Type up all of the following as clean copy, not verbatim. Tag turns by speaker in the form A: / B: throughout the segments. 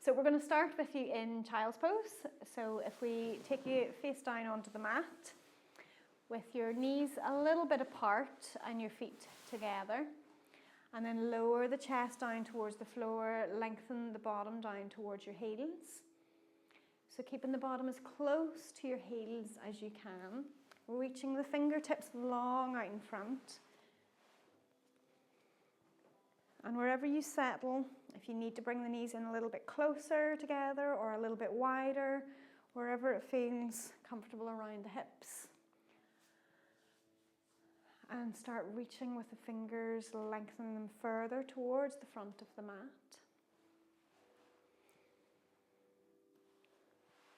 A: So we're going to start with you in child's pose. So if we take you face down onto the mat with your knees a little bit apart and your feet together, and then lower the chest down towards the floor, lengthen the bottom down towards your heels. So keeping the bottom as close to your heels as you can, reaching the fingertips long out in front. And wherever you settle, if you need to bring the knees in a little bit closer together or a little bit wider, wherever it feels comfortable around the hips. And start reaching with the fingers, lengthening them further towards the front of the mat.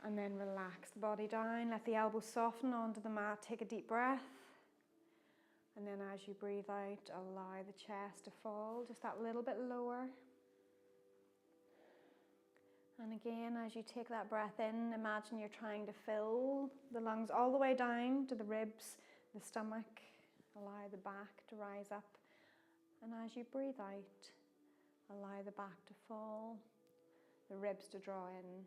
A: And then relax the body down, let the elbows soften onto the mat, take a deep breath. And then as you breathe out, allow the chest to fall just that little bit lower. And again, as you take that breath in, imagine you're trying to fill the lungs all the way down to the ribs, the stomach. Allow the back to rise up. And as you breathe out, allow the back to fall, the ribs to draw in,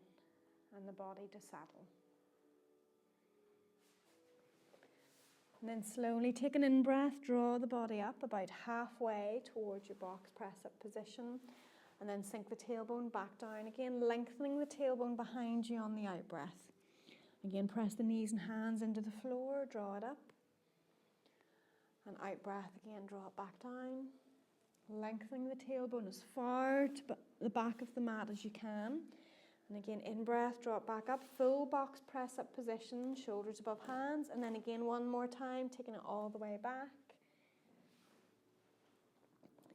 A: and the body to settle. And then slowly take an in-breath, draw the body up about halfway towards your box press-up position, and then sink the tailbone back down again, lengthening the tailbone behind you on the out-breath. Again, press the knees and hands into the floor, draw it up, and out-breath again, draw it back down, lengthening the tailbone as far to the back of the mat as you can. And again, in-breath, draw it back up, full box press-up position, shoulders above hands. And then again, one more time, taking it all the way back.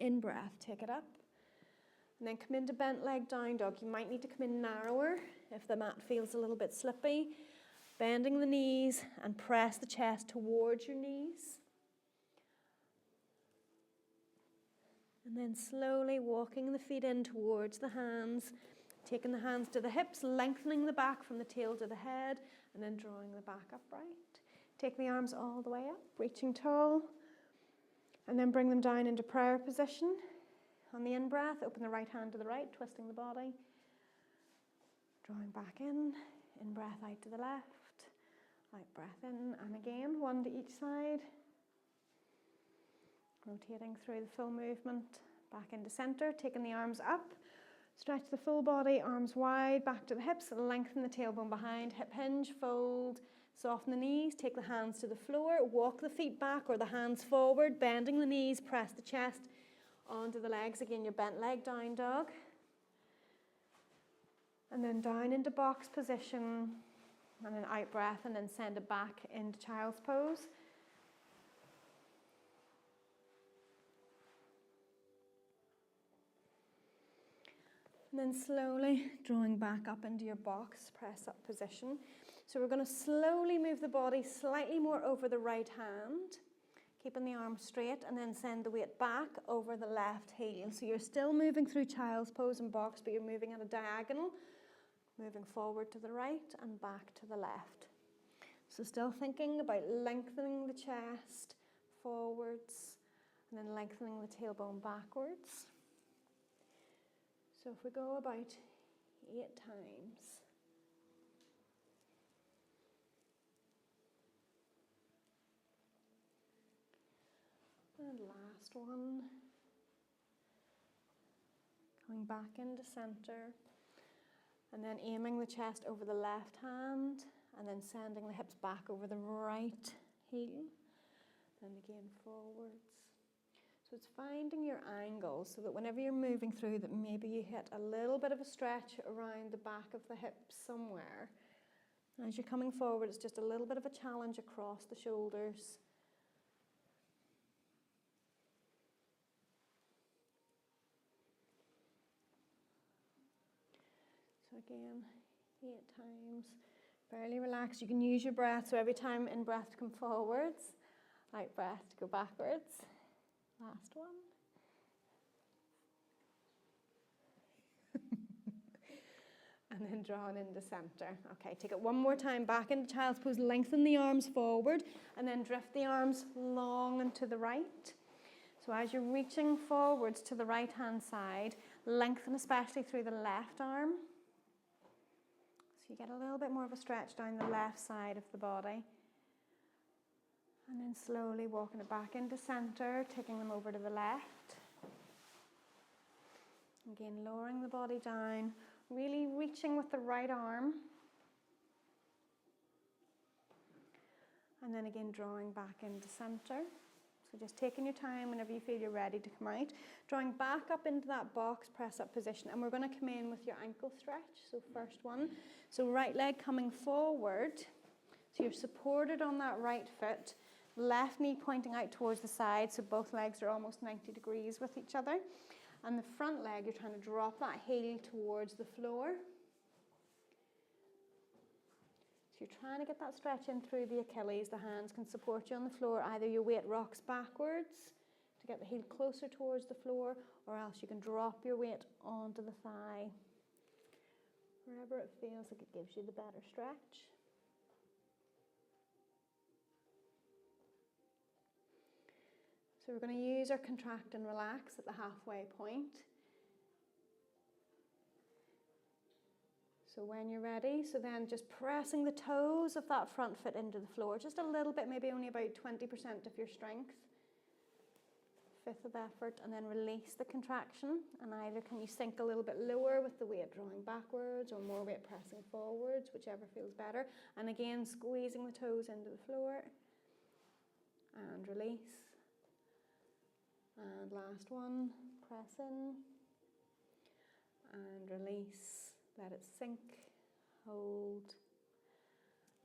A: In-breath, take it up. And then come into bent leg down dog. You might need to come in narrower if the mat feels a little bit slippy. Bending the knees and press the chest towards your knees. And then slowly walking the feet in towards the hands. Taking the hands to the hips, lengthening the back from the tail to the head, and then drawing the back upright. Take the arms all the way up, reaching tall, and then bring them down into prayer position. On the in-breath, open the right hand to the right, twisting the body. Drawing back in-breath out to the left, out-breath in, and again, one to each side. Rotating through the full movement, back into center, taking the arms up. Stretch the full body, arms wide, back to the hips, lengthen the tailbone behind, hip hinge, fold, soften the knees, take the hands to the floor, walk the feet back or the hands forward, bending the knees, press the chest onto the legs. Again, your bent leg down dog. And then down into box position, and then out breath, and then send it back into child's pose. And then slowly drawing back up into your box press-up position. So we're going to slowly move the body slightly more over the right hand, keeping the arms straight, and then send the weight back over the left heel. So you're still moving through child's pose and box, but you're moving at a diagonal, moving forward to the right and back to the left. So still thinking about lengthening the chest forwards, and then lengthening the tailbone backwards. So if we go about 8 times. And last one. Coming back into center. And then aiming the chest over the left hand. And then sending the hips back over the right heel. Then again forwards. So it's finding your angle so that whenever you're moving through that maybe you hit a little bit of a stretch around the back of the hips somewhere. As you're coming forward, it's just a little bit of a challenge across the shoulders. So again, 8 times. Fairly relaxed. You can use your breath, so every time in breath to come forwards, out breath to go backwards. Last one. And then drawing into center. Okay, take it one more time back into child's pose. Lengthen the arms forward and then drift the arms long and to the right. So as you're reaching forwards to the right hand side, lengthen especially through the left arm. So you get a little bit more of a stretch down the left side of the body. And then slowly walking it back into center, taking them over to the left. Again, lowering the body down, really reaching with the right arm. And then again, drawing back into center. So just taking your time whenever you feel you're ready to come out. Drawing back up into that box press up position. And we're going to come in with your ankle stretch. So first one. So right leg coming forward. So you're supported on that right foot. Left knee pointing out towards the side. So both legs are almost 90 degrees with each other. And the front leg, you're trying to drop that heel towards the floor. So you're trying to get that stretch in through the Achilles. The hands can support you on the floor. Either your weight rocks backwards to get the heel closer towards the floor, or else you can drop your weight onto the thigh. Wherever it feels like it gives you the better stretch. So we're going to use our contract and relax at the halfway point. So when you're ready, so then just pressing the toes of that front foot into the floor, just a little bit, maybe only about 20% of your strength. Fifth of effort, and then release the contraction. And either can you sink a little bit lower with the weight drawing backwards, or more weight pressing forwards, whichever feels better. And again, squeezing the toes into the floor. And release. And last one, press in. And release. Let it sink, hold,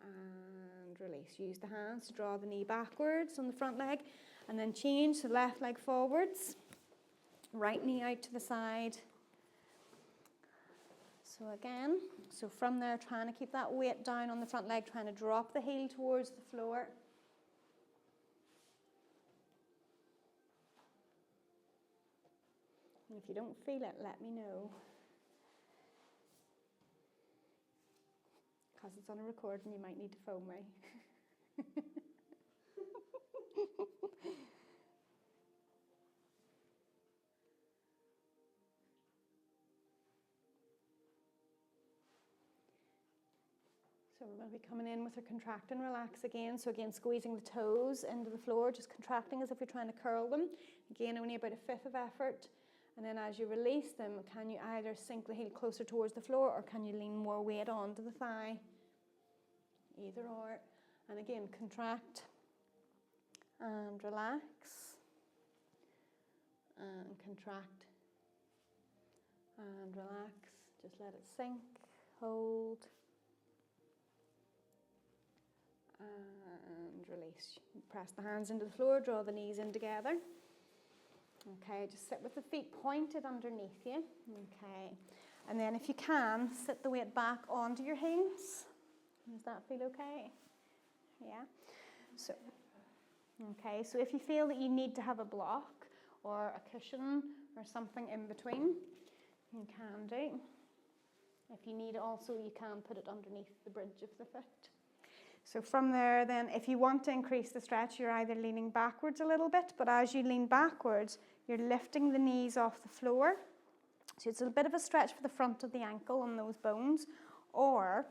A: and release. Use the hands to draw the knee backwards on the front leg, and then change, so left leg forwards, right knee out to the side. So again, so from there, trying to keep that weight down on the front leg, trying to drop the heel towards the floor. And if you don't feel it, let me know. Because it's on a recording, you might need to phone me. So we're going to be coming in with our contract and relax again. So again, squeezing the toes into the floor, just contracting as if you're trying to curl them. Again, only about a fifth of effort. And then as you release them, can you either sink the heel closer towards the floor, or can you lean more weight onto the thigh? Either or. And again, contract and relax. And contract and relax. Just let it sink, hold, and release. Press the hands into the floor, draw the knees in together. Okay, just sit with the feet pointed underneath you. Okay, and then if you can, sit the weight back onto your heels. Does that feel okay? Yeah. So, okay, so if you feel that you need to have a block or a cushion or something in between, you can do. If you need also, you can put it underneath the bridge of the foot. So from there then, if you want to increase the stretch, you're either leaning backwards a little bit, but as you lean backwards, you're lifting the knees off the floor. So it's a bit of a stretch for the front of the ankle on those bones. Or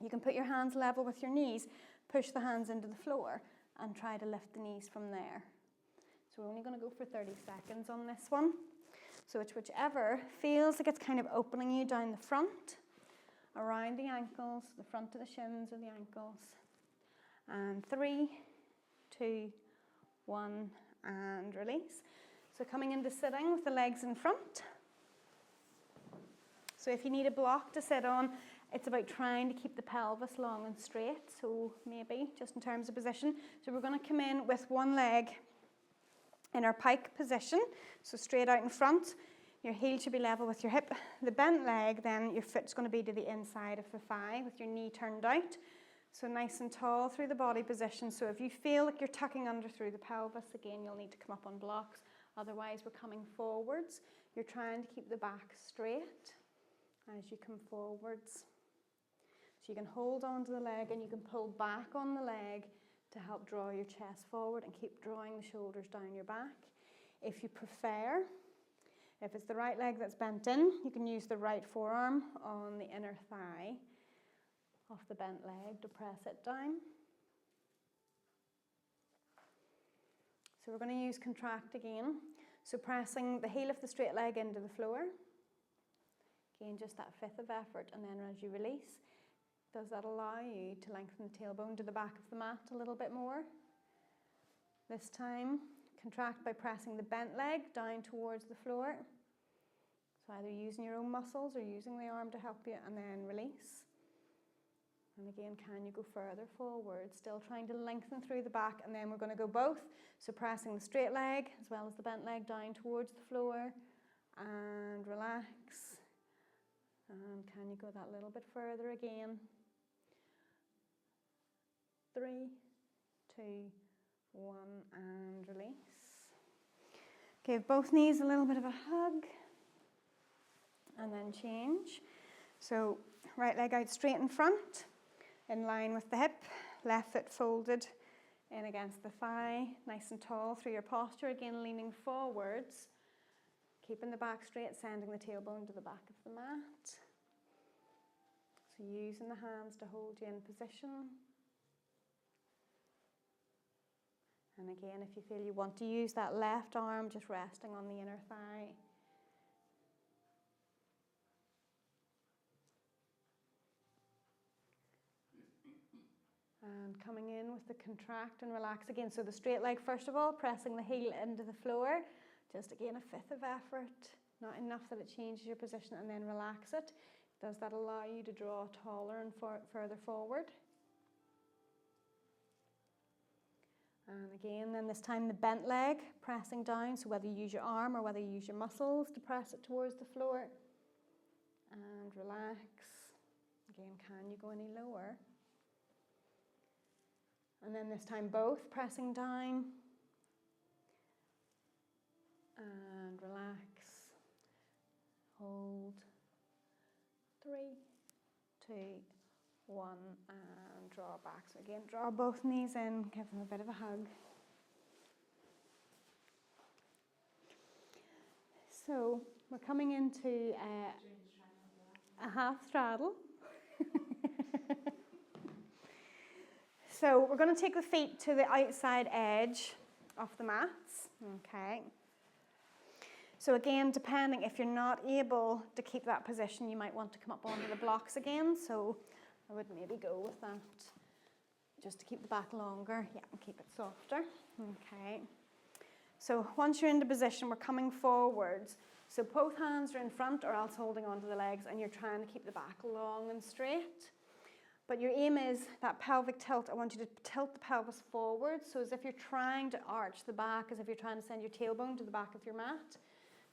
A: you can put your hands level with your knees, push the hands into the floor, and try to lift the knees from there. So we're only going to go for 30 seconds on this one. So it's whichever feels like it's kind of opening you down the front, around the ankles, the front of the shins or the ankles. And 3, 2, 1, and release. So coming into sitting with the legs in front. So if you need a block to sit on, it's about trying to keep the pelvis long and straight. So maybe just in terms of position. So we're going to come in with one leg in our pike position. So straight out in front. Your heel should be level with your hip. The bent leg, then your foot's going to be to the inside of the thigh with your knee turned out. So nice and tall through the body position. So if you feel like you're tucking under through the pelvis, again, you'll need to come up on blocks. Otherwise, we're coming forwards. You're trying to keep the back straight as you come forwards. So you can hold onto the leg and you can pull back on the leg to help draw your chest forward and keep drawing the shoulders down your back. If you prefer, if it's the right leg that's bent in, you can use the right forearm on the inner thigh off the bent leg to press it down. So we're going to use contract again. So pressing the heel of the straight leg into the floor. Again, just that fifth of effort, and then as you release, does that allow you to lengthen the tailbone to the back of the mat a little bit more? This time, contract by pressing the bent leg down towards the floor. So either using your own muscles or using the arm to help you, and then release. And again, can you go further forward? Still trying to lengthen through the back, and then we're going to go both. So pressing the straight leg as well as the bent leg down towards the floor, and relax. And can you go that little bit further again? 3, 2, 1, and release. Give both knees a little bit of a hug, and then change. So right leg out straight in front, in line with the hip, left foot folded in against the thigh, nice and tall through your posture, again leaning forwards, keeping the back straight, sending the tailbone to the back of the mat. So using the hands to hold you in position. And again, if you feel you want to use that left arm, just resting on the inner thigh. And coming in with the contract and relax again. So the straight leg, first of all, pressing the heel into the floor. Just again, a fifth of effort. Not enough that it changes your position, and then relax it. Does that allow you to draw taller and further forward? And again, then this time the bent leg, pressing down. So whether you use your arm or whether you use your muscles to press it towards the floor. And relax. Again, can you go any lower? And then this time both pressing down. And relax. Hold. 3, 2, 1, and draw back. So again, draw both knees in, give them a bit of a hug. So we're coming into a half straddle. So we're going to take the feet to the outside edge of the mats. Okay. So again, depending, if you're not able to keep that position, you might want to come up onto the blocks again. So I would maybe go with that just to keep the back longer. Yeah, and keep it softer. Okay. So once you're into position, we're coming forwards. So both hands are in front or else holding onto the legs, and you're trying to keep the back long and straight. But your aim is that pelvic tilt. I want you to tilt the pelvis forward. So as if you're trying to arch the back, as if you're trying to send your tailbone to the back of your mat.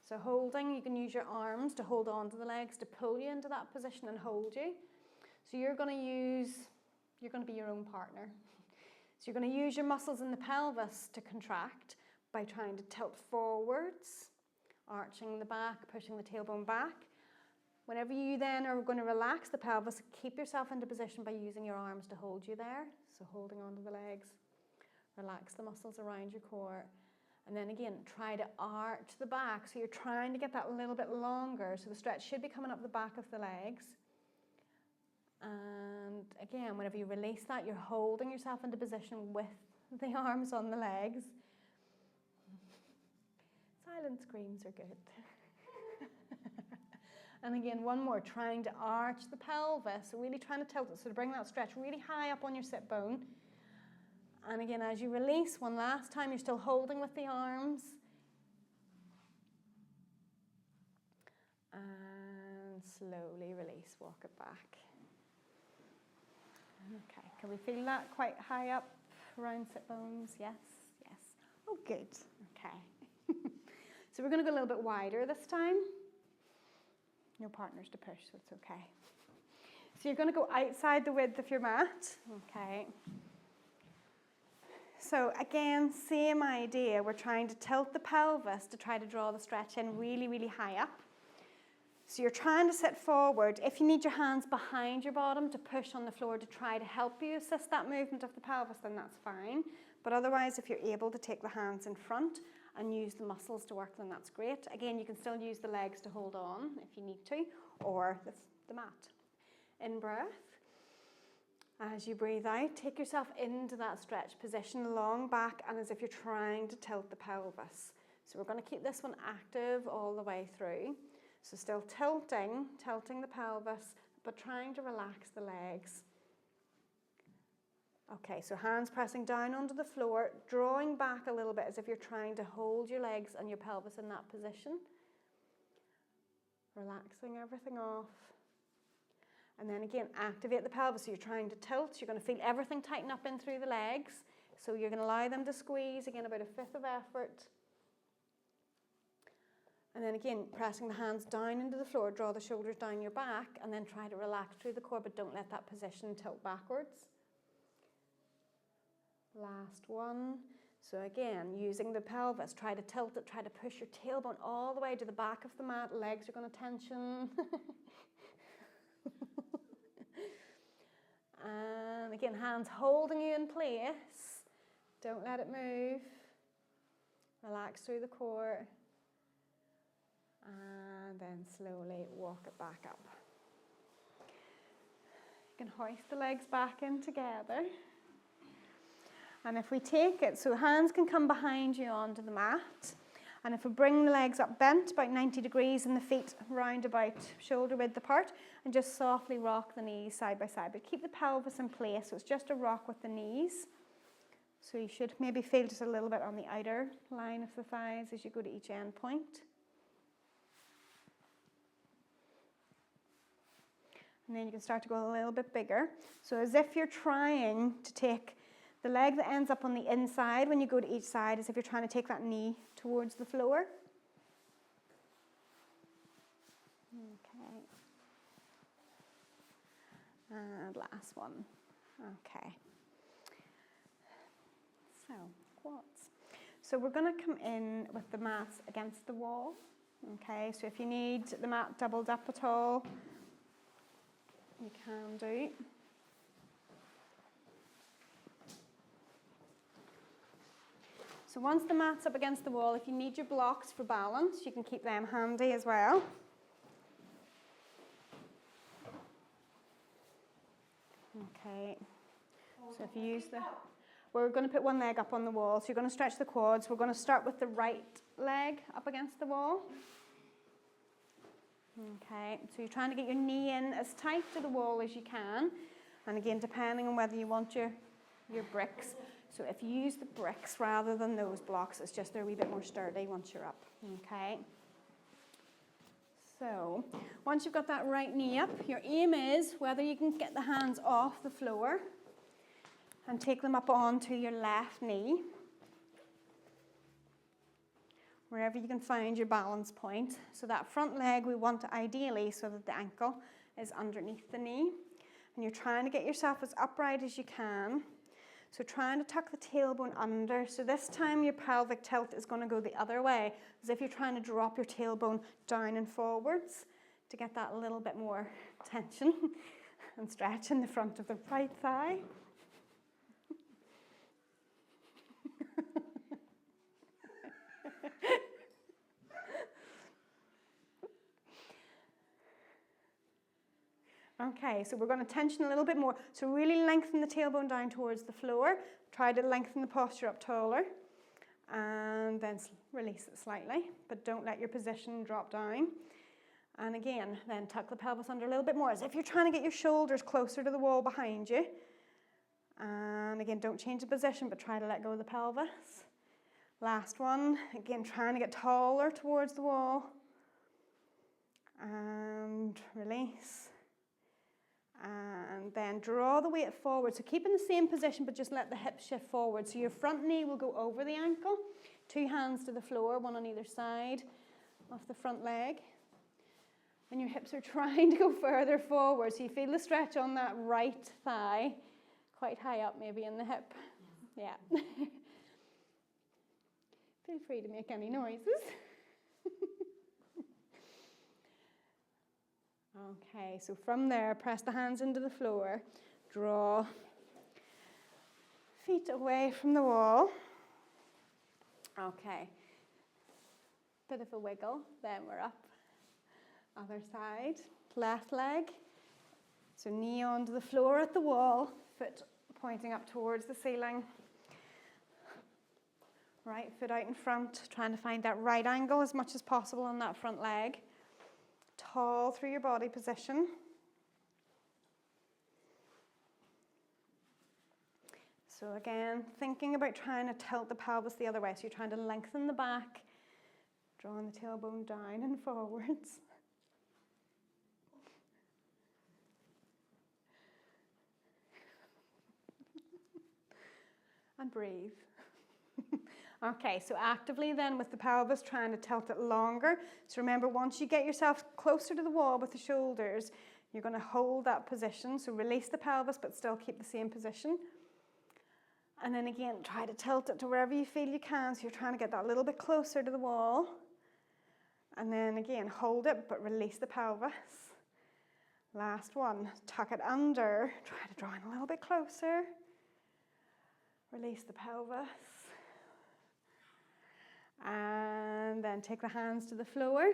A: So holding, you can use your arms to hold on to the legs to pull you into that position and hold you. So you're going to be your own partner. So you're going to use your muscles in the pelvis to contract by trying to tilt forwards, arching the back, pushing the tailbone back. Whenever you then are going to relax the pelvis, keep yourself into position by using your arms to hold you there. So holding onto the legs, relax the muscles around your core. And then again, try to arch the back. So you're trying to get that a little bit longer. So the stretch should be coming up the back of the legs. And again, whenever you release that, you're holding yourself into position with the arms on the legs. Silent screams are good. And again, one more, trying to arch the pelvis. So really trying to tilt it. So to bring that stretch really high up on your sit bone. And again, as you release, one last time, you're still holding with the arms. And slowly release, walk it back. Okay, can we feel that quite high up around sit bones? Yes, yes. Oh, good. Okay. So we're going to go a little bit wider this time. No partners to push, so it's okay. So you're going to go outside the width of your mat. Okay. So again, same idea. We're trying to tilt the pelvis to try to draw the stretch in really, really high up. So you're trying to sit forward. If you need your hands behind your bottom to push on the floor to try to help you assist that movement of the pelvis, then that's fine. But otherwise, if you're able to take the hands in front and use the muscles to work, then that's great. Again, you can still use the legs to hold on if you need to, or the mat. In breath. As you breathe out, take yourself into that stretch position, long back, and as if you're trying to tilt the pelvis. So we're going to keep this one active all the way through. So still tilting the pelvis, but trying to relax the legs. Okay, so hands pressing down onto the floor, drawing back a little bit as if you're trying to hold your legs and your pelvis in that position. Relaxing everything off. And then again, activate the pelvis. So you're trying to tilt. You're going to feel everything tighten up in through the legs. So you're going to allow them to squeeze, again, about 1/5 of effort. And then again, pressing the hands down into the floor, draw the shoulders down your back, and then try to relax through the core, but don't let that position tilt backwards. Last one. So again, using the pelvis, try to tilt it, try to push your tailbone all the way to the back of the mat. Legs are going to tension. And again, hands holding you in place. Don't let it move. Relax through the core. And then slowly walk it back up. You can hoist the legs back in together. And if we take it, so hands can come behind you onto the mat. And if we bring the legs up bent about 90 degrees and the feet round about shoulder width apart, and just softly rock the knees side by side. But keep the pelvis in place, so it's just a rock with the knees. So you should maybe feel just a little bit on the outer line of the thighs as you go to each end point. And then you can start to go a little bit bigger. So as if you're trying to take the leg that ends up on the inside when you go to each side, as if you're trying to take that knee towards the floor. Okay. And last one. Okay. So, quads. So we're going to come in with the mats against the wall. Okay, so if you need the mat doubled up at all, you can do. So once the mat's up against the wall, if you need your blocks for balance, you can keep them handy as well. Okay, so if you use we're going to put one leg up on the wall, so you're going to stretch the quads. We're going to start with the right leg up against the wall. Okay, so you're trying to get your knee in as tight to the wall as you can. And again, depending on whether you want your bricks. So if you use the bricks rather than those blocks, it's just they're a wee bit more sturdy once you're up. Okay. So once you've got that right knee up, your aim is whether you can get the hands off the floor and take them up onto your left knee. Wherever you can find your balance point. So that front leg we want to ideally so that the ankle is underneath the knee. And you're trying to get yourself as upright as you can. So trying to tuck the tailbone under. So this time your pelvic tilt is going to go the other way, as if you're trying to drop your tailbone down and forwards to get that little bit more tension and stretch in the front of the right thigh. Okay, so we're going to tension a little bit more. So really lengthen the tailbone down towards the floor. Try to lengthen the posture up taller. And then release it slightly, but don't let your position drop down. And again, then tuck the pelvis under a little bit more, as if you're trying to get your shoulders closer to the wall behind you. And again, don't change the position, but try to let go of the pelvis. Last one, again, trying to get taller towards the wall. And release. And then draw the weight forward. So keep in the same position, but just let the hips shift forward. So your front knee will go over the ankle. 2 hands to the floor, one on either side of the front leg. And your hips are trying to go further forward. So you feel the stretch on that right thigh, quite high up maybe in the hip. Yeah. Feel free to make any noises. Okay, so from there, press the hands into the floor, draw feet away from the wall. Okay, bit of a wiggle, then we're up. Other side, left leg. So knee onto the floor at the wall, foot pointing up towards the ceiling. Right foot out in front, trying to find that right angle as much as possible on that front leg. Tall through your body position. So again, thinking about trying to tilt the pelvis the other way. So you're trying to lengthen the back, drawing the tailbone down and forwards. And breathe. Okay, so actively then with the pelvis trying to tilt it longer. So remember, once you get yourself closer to the wall with the shoulders, you're going to hold that position. So release the pelvis but still keep the same position. And then again, try to tilt it to wherever you feel you can. So you're trying to get that little bit closer to the wall. And then again, hold it but release the pelvis. Last one, tuck it under. Try to draw in a little bit closer. Release the pelvis. And then take the hands to the floor.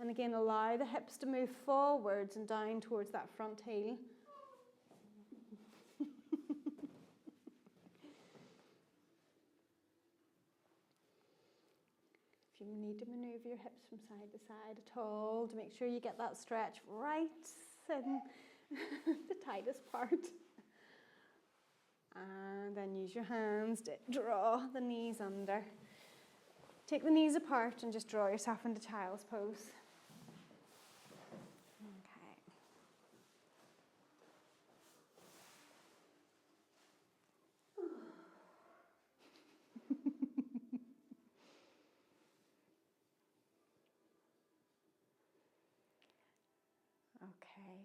A: And again, allow the hips to move forwards and down towards that front heel. If you need to maneuver your hips from side to side at all, to make sure you get that stretch right in the tightest part. And then use your hands to draw the knees under. Take the knees apart and just draw yourself into child's pose. Okay.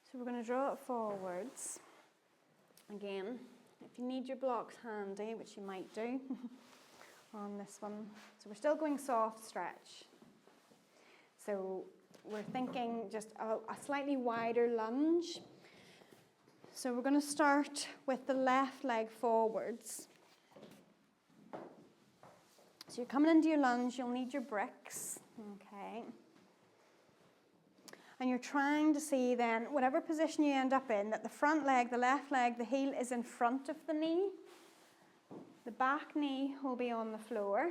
A: So we're going to draw it forwards. Again, if you need your blocks handy, which you might do on this one. So we're still going soft stretch. So we're thinking just a slightly wider lunge. So we're going to start with the left leg forwards. So you're coming into your lunge, you'll need your bricks. Okay. And you're trying to see then, whatever position you end up in, that the front leg, the left leg, the heel is in front of the knee. The back knee will be on the floor.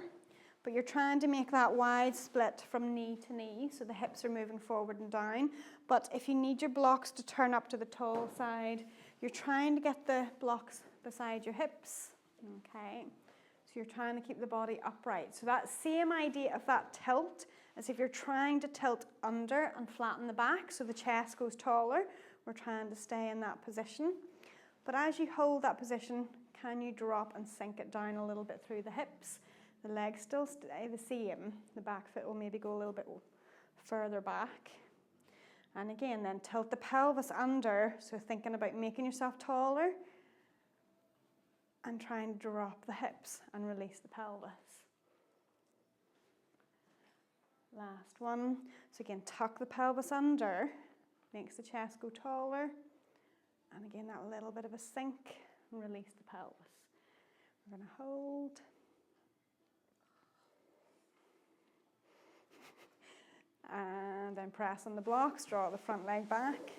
A: But you're trying to make that wide split from knee to knee, so the hips are moving forward and down. But if you need your blocks to turn up to the tall side, you're trying to get the blocks beside your hips. Okay. So you're trying to keep the body upright. So that same idea of that tilt, as if you're trying to tilt under and flatten the back so the chest goes taller. We're trying to stay in that position. But as you hold that position, can you drop and sink it down a little bit through the hips? The legs still stay the same. The back foot will maybe go a little bit further back. And again, then tilt the pelvis under. So thinking about making yourself taller and try and drop the hips and release the pelvis. Last one. So again, tuck the pelvis under, makes the chest go taller. And again, that little bit of a sink and release the pelvis. We're going to hold. And then press on the blocks, draw the front leg back.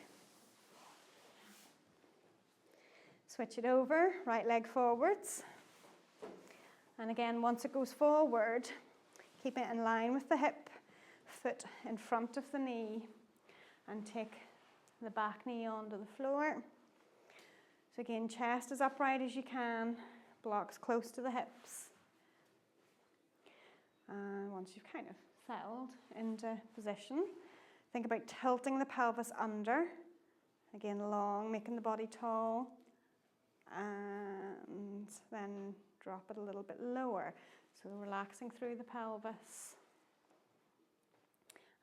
A: Switch it over, right leg forwards. And again, once it goes forward, keep it in line with the hip, foot in front of the knee, and take the back knee onto the floor. So again, chest as upright as you can, blocks close to the hips. And once you've kind of settled into position, think about tilting the pelvis under. Again, long, making the body tall. And then drop it a little bit lower. So relaxing through the pelvis.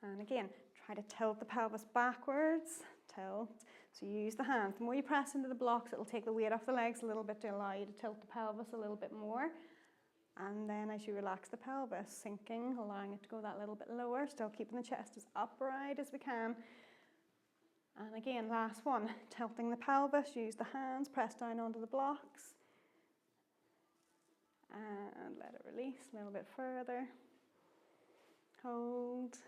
A: And again, try to tilt the pelvis backwards. Tilt. So you use the hands. The more you press into the blocks, it'll take the weight off the legs a little bit to allow you to tilt the pelvis a little bit more. And then as you relax the pelvis, sinking, allowing it to go that little bit lower, still keeping the chest as upright as we can. And again, last one, tilting the pelvis, use the hands, press down onto the blocks. And let it release a little bit further. Hold.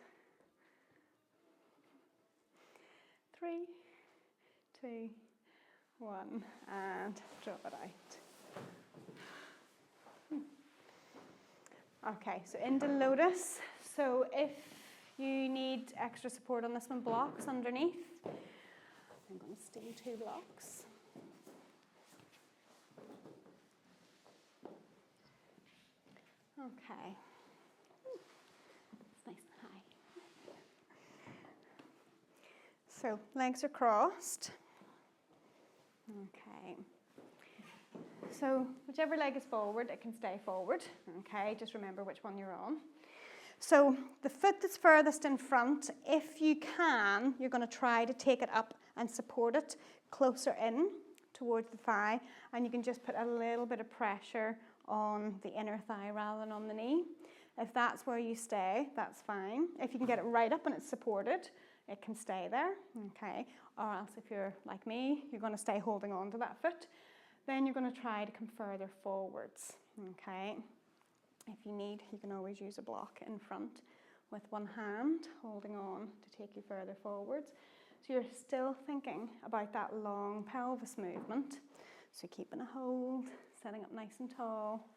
A: 3, 2, 1, and drop it out. Okay, so into lotus. So if you need extra support on this one, blocks underneath. I'm going to steal 2 blocks. Okay. It's nice and high. So legs are crossed. Okay. So whichever leg is forward, it can stay forward. Okay, just remember which one you're on. So the foot that's furthest in front, if you can, you're going to try to take it up and support it closer in towards the thigh, and you can just put a little bit of pressure on the inner thigh rather than on the knee. If that's where you stay, that's fine. If you can get it right up and it's supported, it can stay there, okay? Or else if you're like me, you're going to stay holding on to that foot. Then you're going to try to come further forwards, okay? If you need, you can always use a block in front with one hand holding on to take you further forwards. So you're still thinking about that long pelvis movement. So keeping a hold, setting up nice and tall,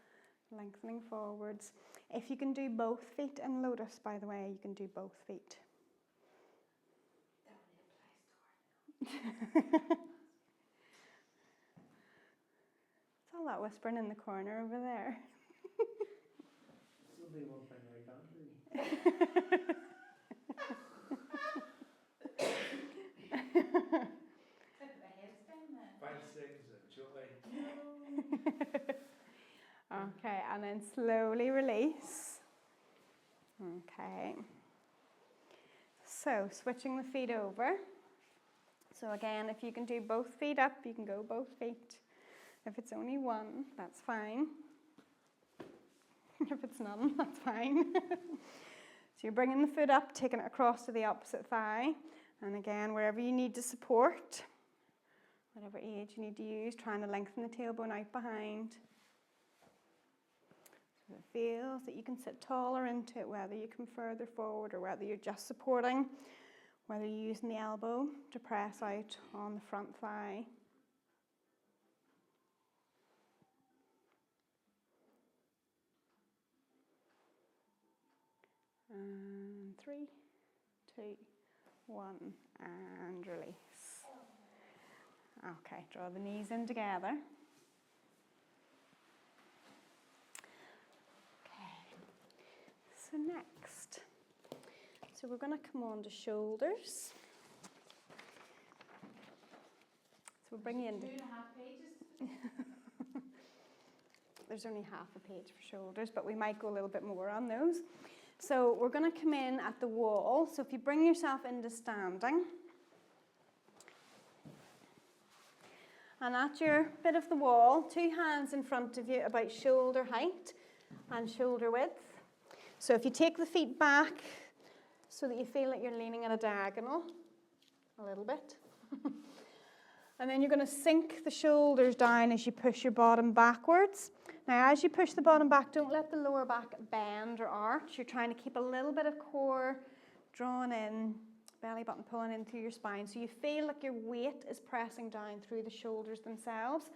A: lengthening forwards. If you can do both feet in lotus, by the way, you can do both feet. It's all that whispering in the corner over there.
B: Somebody won't find my country. 5 seconds of joy.
A: Okay, and then slowly release. Okay. So switching the feet over. So again, if you can do both feet up, you can go both feet. If it's only one, that's fine. If it's none, that's fine. So you're bringing the foot up, taking it across to the opposite thigh. And again, wherever you need to support, whatever age you need to use, trying to lengthen the tailbone out behind. So it feels that you can sit taller into it, whether you come further forward or whether you're just supporting, whether you're using the elbow to press out on the front thigh. And 3, 2, 1, and release. Okay, draw the knees in together. Okay, so next, so we're going to come on to shoulders. So we'll bring you into... 2.5 pages? There's only half a page for shoulders, but we might go a little bit more on those. So we're going to come in at the wall. So if you bring yourself into standing, and at your bit of the wall, 2 hands in front of you about shoulder height and shoulder width. So if you take the feet back so that you feel like you're leaning at a diagonal, a little bit. And then you're going to sink the shoulders down as you push your bottom backwards. Now, as you push the bottom back, don't let the lower back bend or arch. You're trying to keep a little bit of core drawn in, belly button pulling in through your spine. So you feel like your weight is pressing down through the shoulders themselves.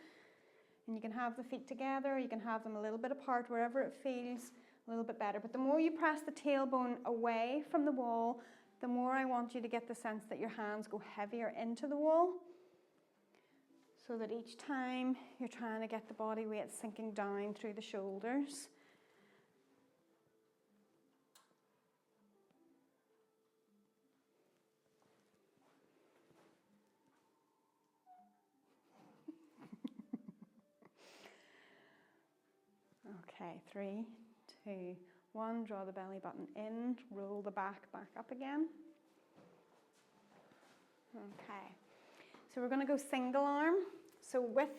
A: And you can have the feet together, you can have them a little bit apart, wherever it feels a little bit better. But the more you press the tailbone away from the wall, the more I want you to get the sense that your hands go heavier into the wall. So that each time you're trying to get the body weight sinking down through the shoulders. Okay, 3, 2, 1. Draw the belly button in, roll the back up again. Okay. So we're going to go single arm. So with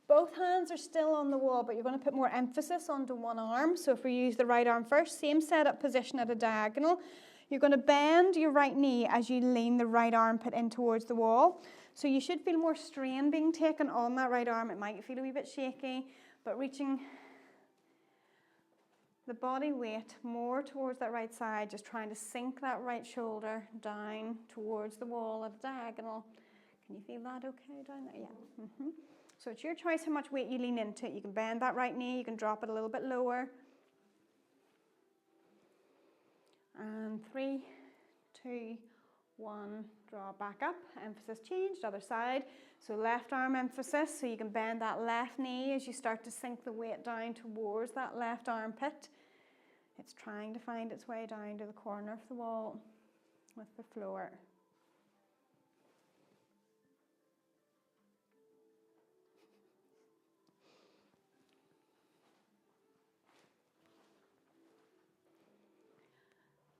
A: both hands are still on the wall, but you're going to put more emphasis onto one arm. So if we use the right arm first, same setup position at a diagonal. You're going to bend your right knee as you lean the right armpit in towards the wall. So you should feel more strain being taken on that right arm. It might feel a wee bit shaky, but reaching the body weight more towards that right side, just trying to sink that right shoulder down towards the wall at a diagonal. Can you feel that okay down there? Yeah. So it's your choice how much weight you lean into it. You can bend that right knee, you can drop it a little bit lower. And 3, 2, 1, draw back up. Emphasis changed, other side. So left arm emphasis, so you can bend that left knee as you start to sink the weight down towards that left armpit. It's trying to find its way down to the corner of the wall with the floor.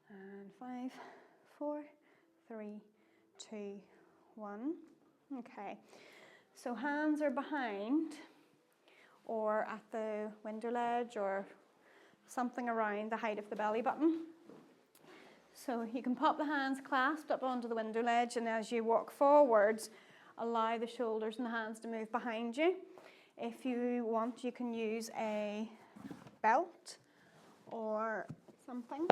A: And 5, 4, 3, 2, 1. Okay, so hands are behind or at the window ledge or something around the height of the belly button. So you can pop the hands clasped up onto the window ledge, and as you walk forwards, allow the shoulders and the hands to move behind you. If you want, you can use a belt or something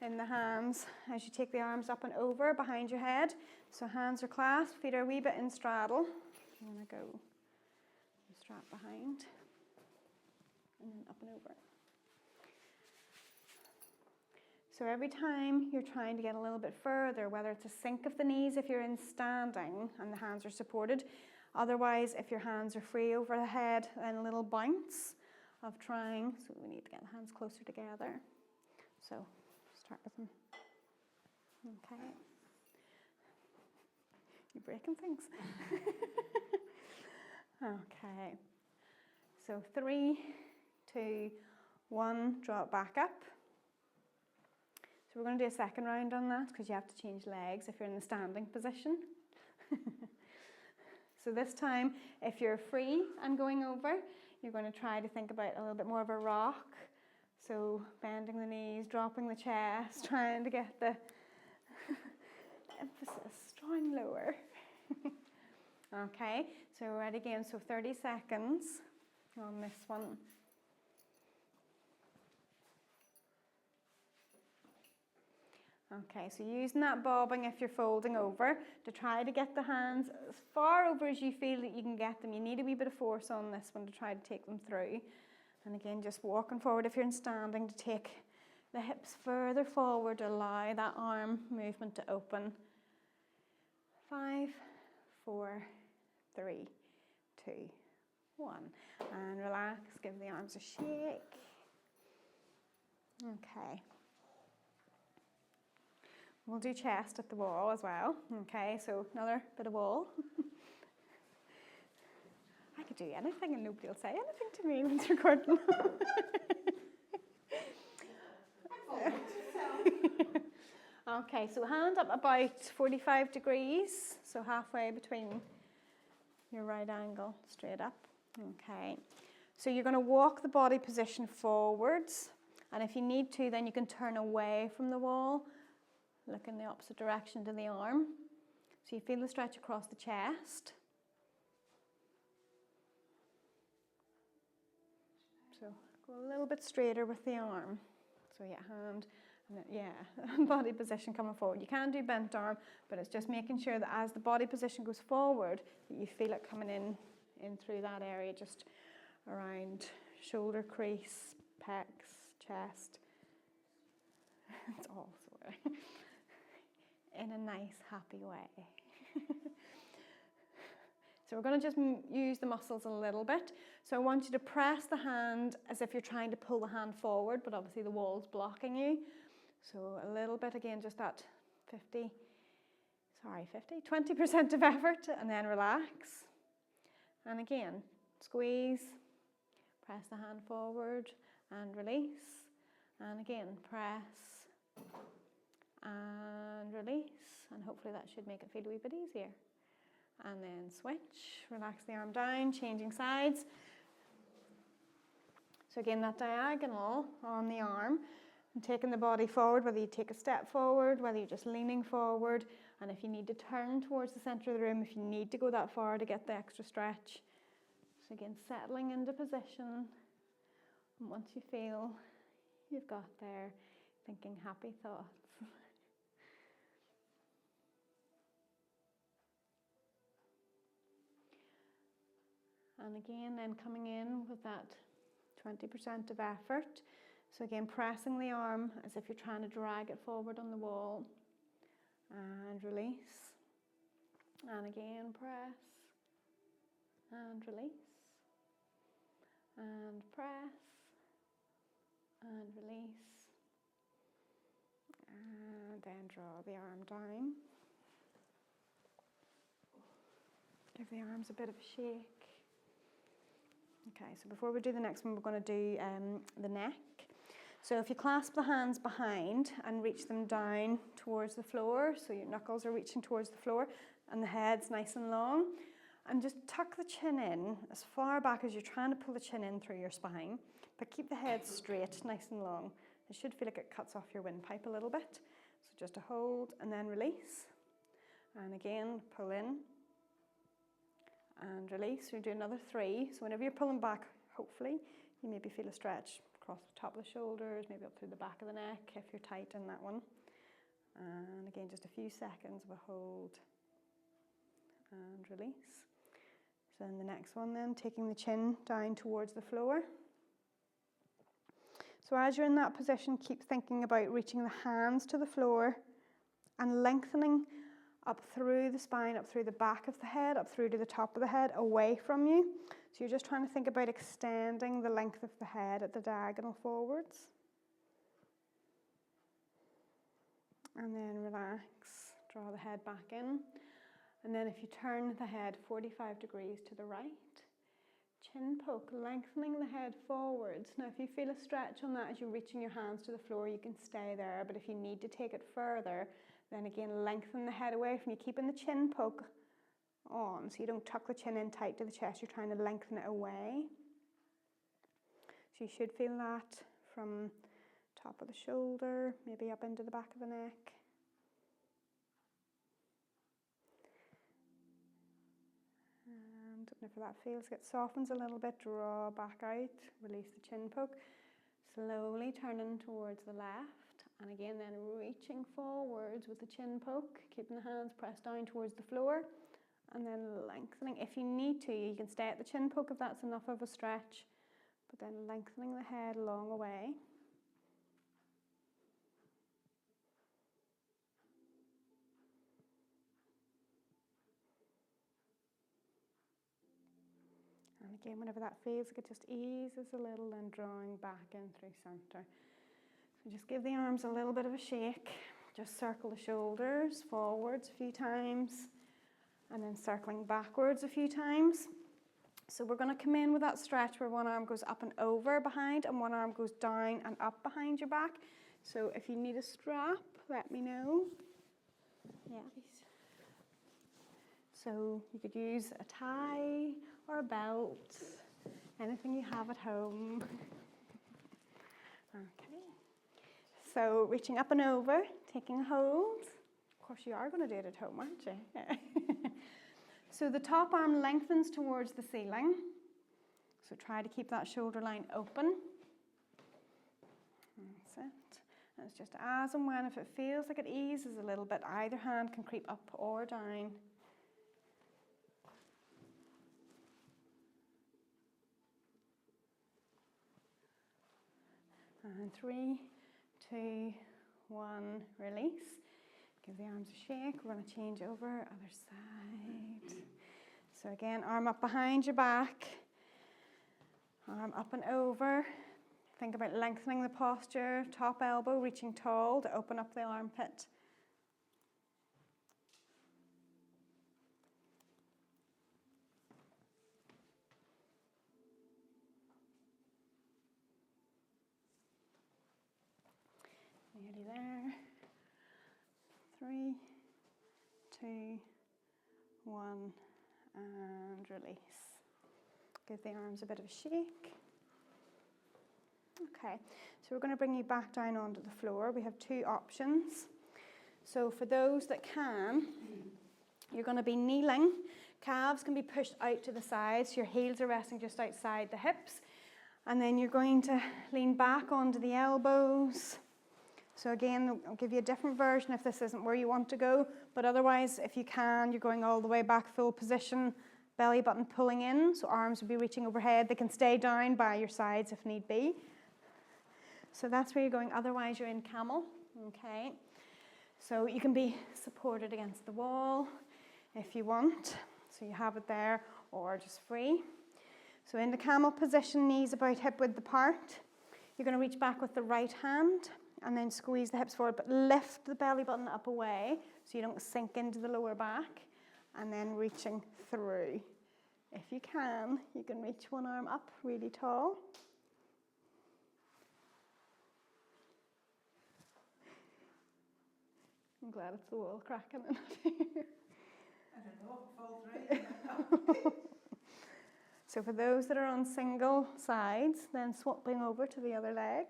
A: in the hands as you take the arms up and over behind your head. So hands are clasped, feet are a wee bit in straddle. I'm going to go strap behind and then up and over. So every time you're trying to get a little bit further, whether it's a sink of the knees if you're in standing and the hands are supported, otherwise if your hands are free over the head, then a little bounce of trying. So we need to get the hands closer together. So start with them. Okay. You're breaking things. Okay. So 3, 2, 1, draw it back up. So we're going to do a second round on that because you have to change legs if you're in the standing position. So this time, if you're free and going over, you're going to try to think about a little bit more of a rock. So bending the knees, dropping the chest, trying to get the emphasis, drawing lower. Okay, so we're ready again. So 30 seconds on this one. Okay, so using that bobbing if you're folding over to try to get the hands as far over as you feel that you can get them. You need a wee bit of force on this one to try to take them through. And again, just walking forward if you're in standing to take the hips further forward, allow that arm movement to open. 5, 4, 3, 2, 1. And relax, give the arms a shake. Okay. We'll do chest at the wall as well. Okay, so another bit of wall. I could do anything and nobody will say anything to me when it's recording. Okay, so hand up about 45 degrees, so halfway between your right angle, straight up. Okay, so you're going to walk the body position forwards, and if you need to, then you can turn away from the wall. Look in the opposite direction to the arm. So you feel the stretch across the chest. So go a little bit straighter with the arm. So yeah, hand, and then, yeah, body position coming forward. You can do bent arm, but it's just making sure that as the body position goes forward, that you feel it coming in through that area, just around shoulder crease, pecs, chest. It's all sort of in a nice, happy way. So we're going to just use the muscles a little bit. So I want you to press the hand as if you're trying to pull the hand forward, but obviously the wall's blocking you. So a little bit again, just that 20% of effort, and then relax. And again, squeeze, press the hand forward and release. And again, press and release, and hopefully that should make it feel a wee bit easier. And then switch, relax the arm down, changing sides. So again, that diagonal on the arm, and taking the body forward, whether you take a step forward, whether you're just leaning forward, and if you need to turn towards the center of the room, if you need to go that far to get the extra stretch. So again, settling into position, and once you feel you've got there, thinking happy thoughts. And again, then coming in with that 20% of effort. So again, pressing the arm as if you're trying to drag it forward on the wall. And release. And again, press. And release. And press. And release. And then draw the arm down. Give the arms a bit of a shake. Okay, so before we do the next one, we're going to do the neck. So if you clasp the hands behind and reach them down towards the floor, so your knuckles are reaching towards the floor and the head's nice and long, and just tuck the chin in as far back as you're trying to pull the chin in through your spine, but keep the head straight, nice and long. It should feel like it cuts off your windpipe a little bit. So just a hold and then release. And again, pull in. And release. So do another 3. So whenever you're pulling back, hopefully, you maybe feel a stretch across the top of the shoulders, maybe up through the back of the neck if you're tight in that one. And again, just a few seconds of a hold and release. So then the next one then, taking the chin down towards the floor. So as you're in that position, keep thinking about reaching the hands to the floor and lengthening up through the spine, up through the back of the head, up through to the top of the head, away from you. So you're just trying to think about extending the length of the head at the diagonal forwards. And then relax, draw the head back in. And then if you turn the head 45 degrees to the right, chin poke, lengthening the head forwards. Now if you feel a stretch on that as you're reaching your hands to the floor, you can stay there, but if you need to take it further, then again, lengthen the head away from you, keeping the chin poke on, so you don't tuck the chin in tight to the chest, you're trying to lengthen it away. So you should feel that from top of the shoulder, maybe up into the back of the neck. And whenever that feels, it softens a little bit, draw back out, release the chin poke, slowly turning towards the left. And again, then reaching forwards with the chin poke, keeping the hands pressed down towards the floor, and then lengthening. If you need to, you can stay at the chin poke if that's enough of a stretch, but then lengthening the head long away. And again, whenever that feels like it just eases a little, then drawing back in through center. So just give the arms a little bit of a shake. Just circle the shoulders forwards a few times and then circling backwards a few times. So we're going to come in with that stretch where one arm goes up and over behind and one arm goes down and up behind your back. So if you need a strap, let me know. Yeah. So you could use a tie or a belt, anything you have at home. Okay. So reaching up and over, taking a hold. Of course you are going to do it at home, aren't you? So the top arm lengthens towards the ceiling. So try to keep that shoulder line open. That's it. And it's just as and when, if it feels like it eases a little bit, either hand can creep up or down. And 3, 2, 1, release. Give the arms a shake. We're going to change over, other side. So again, arm up behind your back. Arm up and over. Think about lengthening the posture. Top elbow reaching tall to open up the armpit. Nearly there. 3, 2, 1, and release. Give the arms a bit of a shake. Okay, so we're going to bring you back down onto the floor. We have 2 options. So for those that can, you're going to be kneeling. Calves can be pushed out to the sides. Your heels are resting just outside the hips. And then you're going to lean back onto the elbows. So again, I'll give you a different version if this isn't where you want to go, but otherwise, if you can, you're going all the way back, full position, belly button pulling in, so arms would be reaching overhead. They can stay down by your sides if need be. So that's where you're going, otherwise you're in camel, okay? So you can be supported against the wall if you want, so you have it there, or just free. So in the camel position, knees about hip width apart. You're going to reach back with the right hand and then squeeze the hips forward, but lift the belly button up away so you don't sink into the lower back, and then reaching through. If you can reach one arm up really tall. I'm glad it's the wall cracking in it.
C: I don't know, fall through.
A: So for those that are on single sides, then swapping over to the other leg.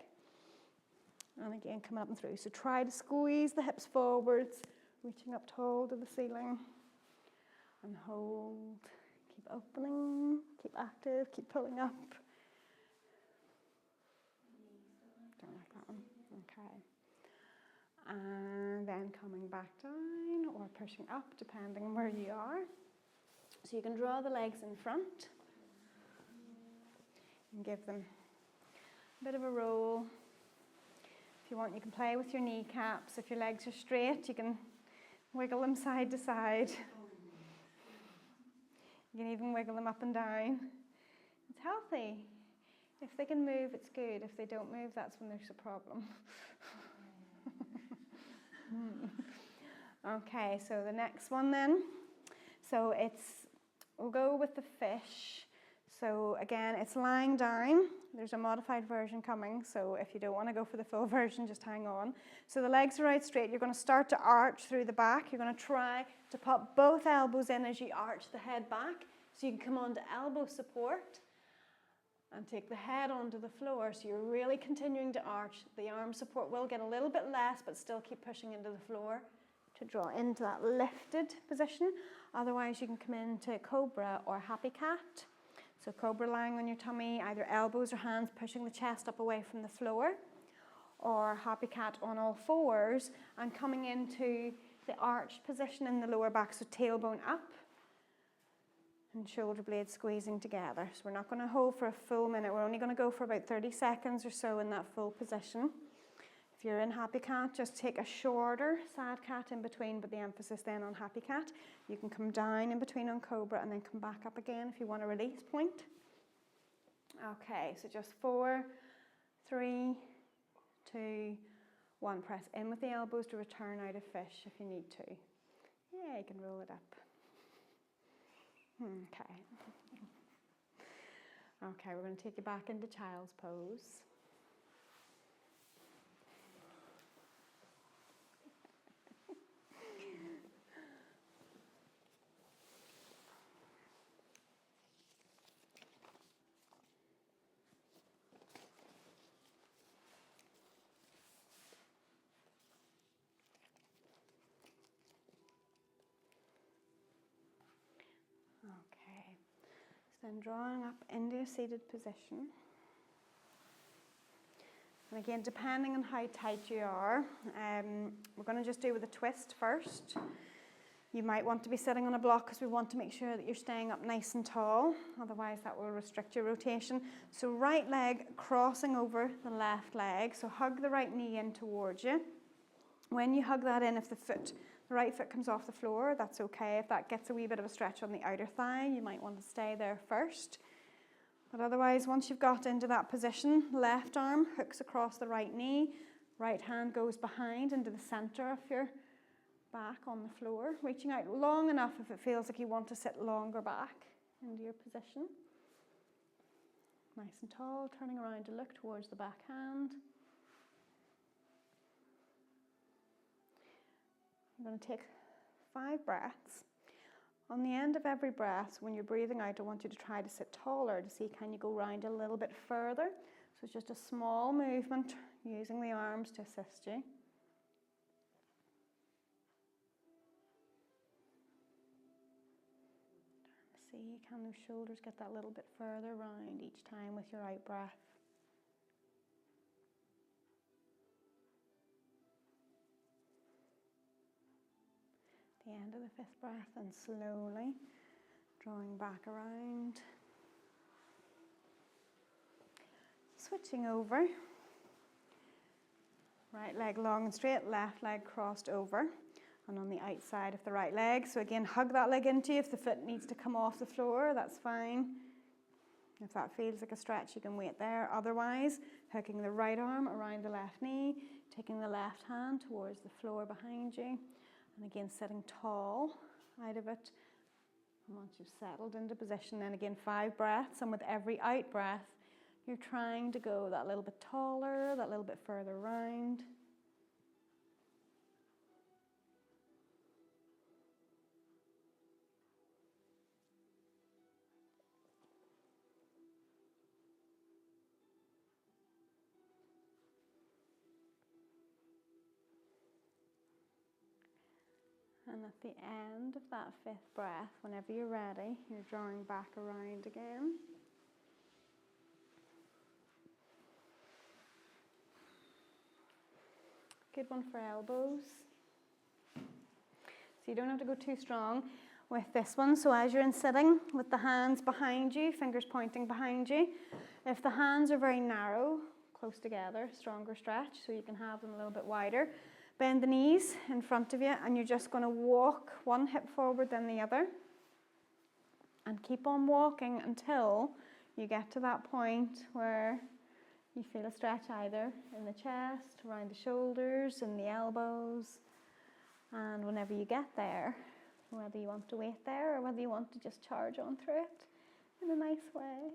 A: And again, coming up and through. So try to squeeze the hips forwards, reaching up tall to the ceiling. And hold. Keep opening, keep active, keep pulling up. Don't like that one. Okay. And then coming back down or pushing up, depending on where you are. So you can draw the legs in front and give them a bit of a roll. If you want, you can play with your kneecaps. If your legs are straight, you can wiggle them side to side. You can even wiggle them up and down. It's healthy. If they can move, it's good. If they don't move, that's when there's a problem. Okay, so the next one then. So we'll go with the fish. So again, it's lying down. There's a modified version coming, so if you don't want to go for the full version, just hang on. So the legs are out straight. You're going to start to arch through the back. You're going to try to pop both elbows in as you arch the head back, so you can come onto elbow support and take the head onto the floor. So you're really continuing to arch. The arm support will get a little bit less, but still keep pushing into the floor to draw into that lifted position. Otherwise, you can come into cobra or happy cat. So cobra lying on your tummy, either elbows or hands pushing the chest up away from the floor, or happy cat on all fours and coming into the arched position in the lower back, so tailbone up and shoulder blades squeezing together. So we're not going to hold for a full minute. We're only going to go for about 30 seconds or so in that full position. If you're in happy cat, just take a shorter sad cat in between, but the emphasis then on happy cat. You can come down in between on cobra and then come back up again if you want a release point. Okay, so just 4, 3, 2, 1. Press in with the elbows to return out of fish if you need to. Yeah, you can roll it up. Okay. Okay, we're going to take you back into child's pose. Okay, so then drawing up into a seated position. And again, depending on how tight you are, we're going to just do with a twist first. You might want to be sitting on a block because we want to make sure that you're staying up nice and tall. Otherwise, that will restrict your rotation. So right leg crossing over the left leg. So hug the right knee in towards you. When you hug that in, if the right foot comes off the floor, that's okay. If that gets a wee bit of a stretch on the outer thigh, you might want to stay there first. But otherwise, once you've got into that position, left arm hooks across the right knee, right hand goes behind into the center of your back on the floor, reaching out long enough if it feels like you want to sit longer back into your position. Nice and tall, turning around to look towards the back hand. I'm going to take 5 breaths. On the end of every breath, when you're breathing out, I want you to try to sit taller to see can you go round a little bit further. So it's just a small movement using the arms to assist you. See, can those shoulders get that little bit further round each time with your out breath? The end of the 5th breath, and slowly Drawing back around. Switching over. Right leg long and straight, left leg crossed over and on the outside of the right leg. So again, hug that leg into you. If the foot needs to come off the floor, that's fine. If that feels like a stretch, you can wait there. Otherwise, hooking the right arm around the left knee, taking the left hand towards the floor behind you. And again, sitting tall out of it. And once you've settled into position, then again, 5 breaths. And with every out breath, you're trying to go that little bit taller, that little bit further round. And at the end of that 5th breath, whenever you're ready, you're drawing back around again. Good one for elbows. So you don't have to go too strong with this one. So as you're in sitting, with the hands behind you, fingers pointing behind you. If the hands are very narrow, close together, stronger stretch, so you can have them a little bit wider. Bend the knees in front of you, and you're just going to walk one hip forward, then the other. And keep on walking until you get to that point where you feel a stretch either in the chest, around the shoulders, in the elbows. And whenever you get there, whether you want to wait there or whether you want to just charge on through it in a nice way,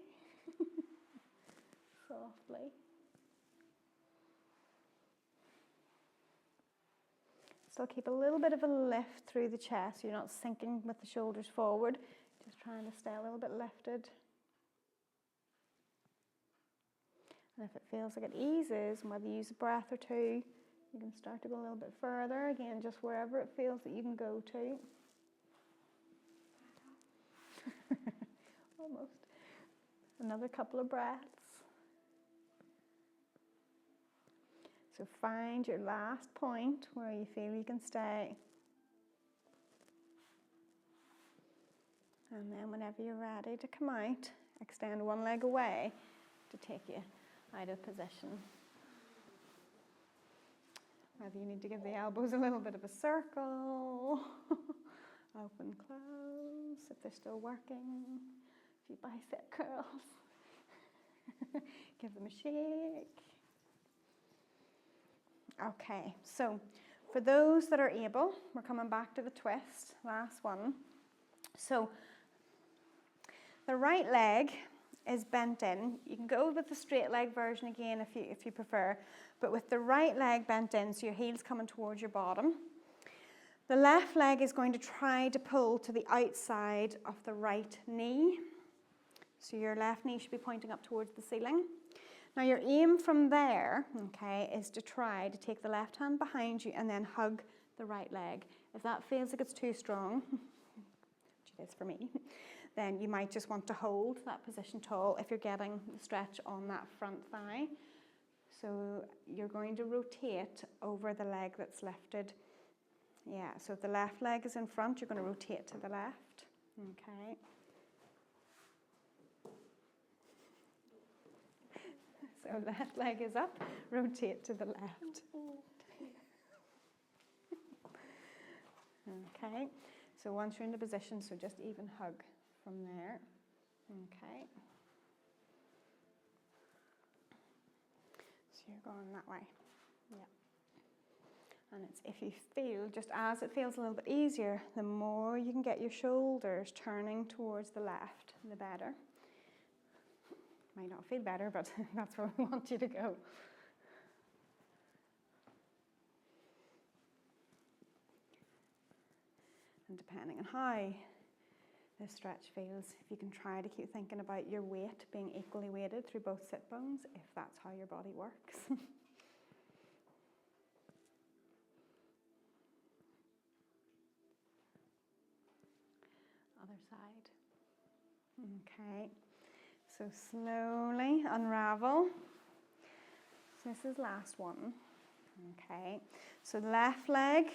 A: softly. Still keep a little bit of a lift through the chest. You're not sinking with the shoulders forward, just trying to stay a little bit lifted. And if it feels like it eases, and whether you use a breath or two, you can start to go a little bit further. Again, just wherever it feels that you can go to. Almost. Another couple of breaths. So find your last point where you feel you can stay. And then whenever you're ready to come out, extend one leg away to take you out of position. Whether you need to give the elbows a little bit of a circle, open, close, if they're still working, a few bicep curls, give them a shake. Okay, so for those that are able, we're coming back to the twist, last one. So the right leg is bent in. You can go with the straight leg version again if you prefer, but with the right leg bent in, so your heel's coming towards your bottom. The left leg is going to try to pull to the outside of the right knee. So your left knee should be pointing up towards the ceiling. Now your aim from there, okay, is to try to take the left hand behind you and then hug the right leg. If that feels like it's too strong, which it is for me, then you might just want to hold that position tall if you're getting the stretch on that front thigh. So you're going to rotate over the leg that's lifted. Yeah, so if the left leg is in front, you're going to rotate to the left. Okay. So left leg is up, rotate to the left. Okay, so once you're in the position, so just even hug from there. Okay. So you're going that way. Yeah. And it's if you feel, just as it feels a little bit easier, the more you can get your shoulders turning towards the left, the better. Might not feel better, but that's where we want you to go. And depending on how this stretch feels, if you can try to keep thinking about your weight being equally weighted through both sit bones, if that's how your body works. Other side. Okay. So slowly unravel. So this is last one. Okay. So left leg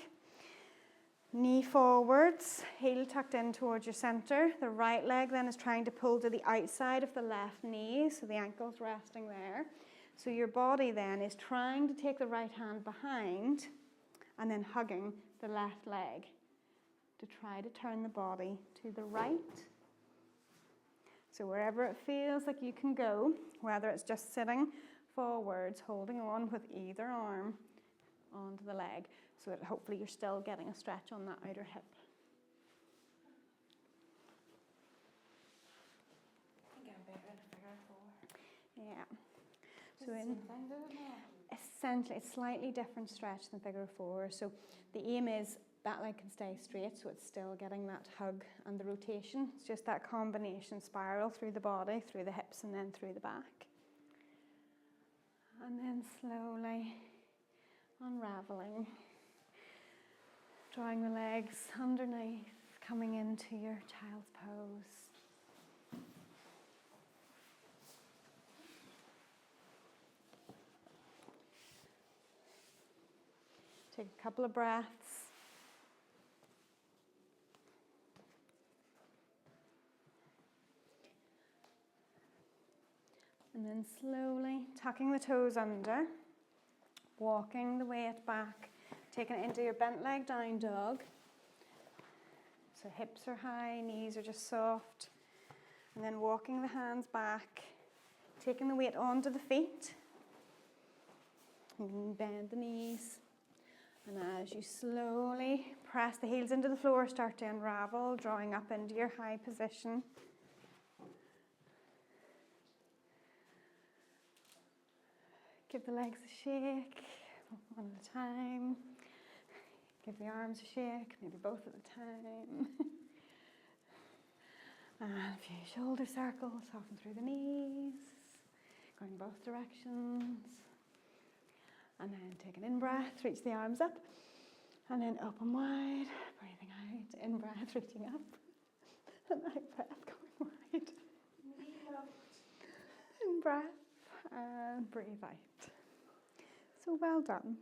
A: Knee forwards, heel tucked in towards your center. The right leg then is trying to pull to the outside of the left knee, so the ankle's resting there. So your body then is trying to take the right hand behind and then hugging the left leg to try to turn the body to the right. So wherever it feels like you can go, whether it's just sitting forwards, holding on with either arm onto the leg, so that hopefully you're still getting a stretch on that outer hip.
C: I think I'm better in figure 4.
A: Yeah.
C: It's
A: So
C: the
A: in
C: same thing, doesn't it?
A: essentially, it's slightly different stretch than figure 4. So the aim is that leg can stay straight, so it's still getting that hug and the rotation. It's just that combination spiral through the body, through the hips, and then through the back. And then slowly unraveling, drawing the legs underneath, coming into your child's pose. Take a couple of breaths. And then slowly tucking the toes under, walking the weight back, taking it into your bent leg down dog. So hips are high, knees are just soft. And then walking the hands back, taking the weight onto the feet. You can bend the knees. And as you slowly press the heels into the floor, start to unravel, drawing up into your high position. Give the legs a shake, one at a time. Give the arms a shake, maybe both at a time. And a few shoulder circles, soften through the knees, going both directions. And then take an in-breath, reach the arms up. And then open wide, breathing out. In-breath, reaching up. And out-breath, going wide. In-breath, and breathe out. So well done.